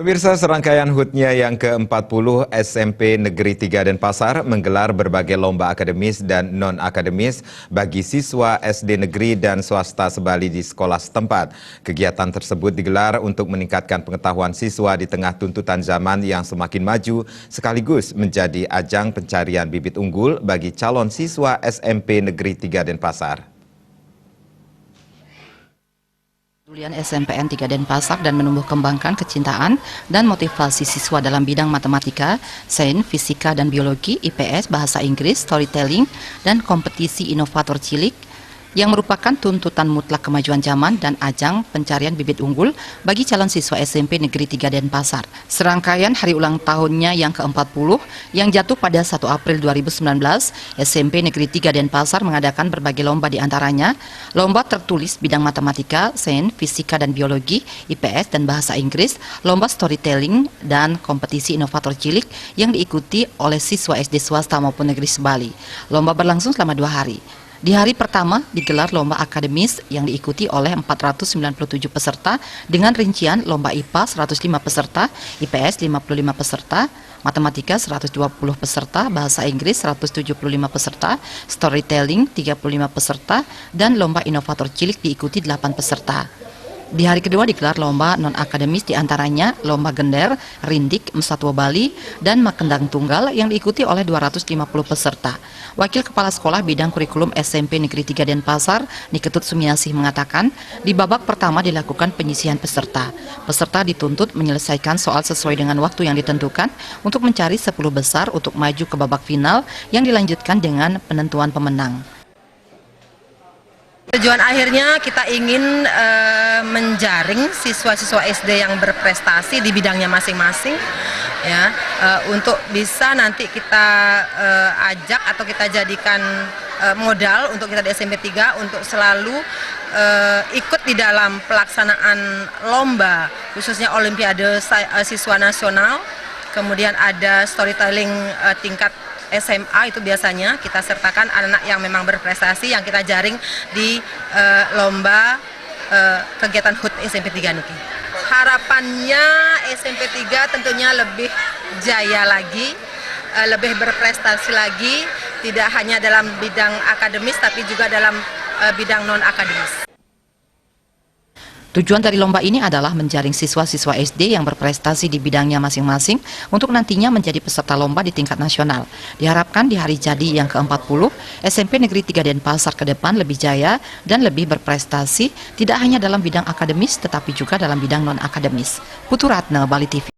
Pemirsa, serangkaian HUT-nya yang ke-40 SMP Negeri 3 Denpasar menggelar berbagai lomba akademis dan non-akademis bagi siswa SD negeri dan swasta sebali di sekolah setempat. Kegiatan tersebut digelar untuk meningkatkan pengetahuan siswa di tengah tuntutan zaman yang semakin maju, sekaligus menjadi ajang pencarian bibit unggul bagi calon siswa SMP Negeri 3 Denpasar. Kepedulian SMPN 3 Denpasar dan menumbuh kembangkan kecintaan dan motivasi siswa dalam bidang matematika, sains, fisika dan biologi, IPS, bahasa Inggris, storytelling, dan kompetisi inovator cilik yang merupakan tuntutan mutlak kemajuan zaman dan ajang pencarian bibit unggul bagi calon siswa SMP Negeri 3 Denpasar. Serangkaian hari ulang tahunnya yang ke-40 yang jatuh pada 1 April 2019, SMP Negeri 3 Denpasar mengadakan berbagai lomba, di antaranya lomba tertulis bidang matematika, sains, fisika dan biologi, IPS dan bahasa Inggris, lomba storytelling dan kompetisi inovator cilik yang diikuti oleh siswa SD swasta maupun negeri sebali. Lomba berlangsung selama 2 hari. Di hari pertama digelar lomba akademis yang diikuti oleh 497 peserta dengan rincian lomba IPA 105 peserta, IPS 55 peserta, matematika 120 peserta, bahasa Inggris 175 peserta, storytelling 35 peserta, dan lomba inovator cilik diikuti 8 peserta. Di hari kedua digelar lomba non-akademis, diantaranya lomba gender, rindik, Mesatwa Bali, dan makendang tunggal yang diikuti oleh 250 peserta. Wakil Kepala Sekolah Bidang Kurikulum SMP Negeri 3 Denpasar, Niketut Sumiasih, mengatakan di babak pertama dilakukan penyisihan peserta. Peserta dituntut menyelesaikan soal sesuai dengan waktu yang ditentukan untuk mencari 10 besar untuk maju ke babak final yang dilanjutkan dengan penentuan pemenang. Tujuan akhirnya kita ingin menjaring siswa-siswa SD yang berprestasi di bidangnya masing-masing, ya, untuk bisa nanti kita ajak atau kita jadikan modal untuk kita di SMP 3 untuk selalu ikut di dalam pelaksanaan lomba, khususnya Olimpiade Siswa Nasional, kemudian ada storytelling tingkat SMA, itu biasanya kita sertakan anak-anak yang memang berprestasi yang kita jaring di lomba kegiatan HUT SMP 3 Niki. Harapannya SMP 3 tentunya lebih jaya lagi, lebih berprestasi lagi, tidak hanya dalam bidang akademis tapi juga dalam bidang non-akademis. Tujuan dari lomba ini adalah menjaring siswa-siswa SD yang berprestasi di bidangnya masing-masing untuk nantinya menjadi peserta lomba di tingkat nasional. Diharapkan di hari jadi yang ke-40, SMP Negeri 3 Denpasar ke depan lebih jaya dan lebih berprestasi, tidak hanya dalam bidang akademis tetapi juga dalam bidang non-akademis. Putu Ratna, Bali TV.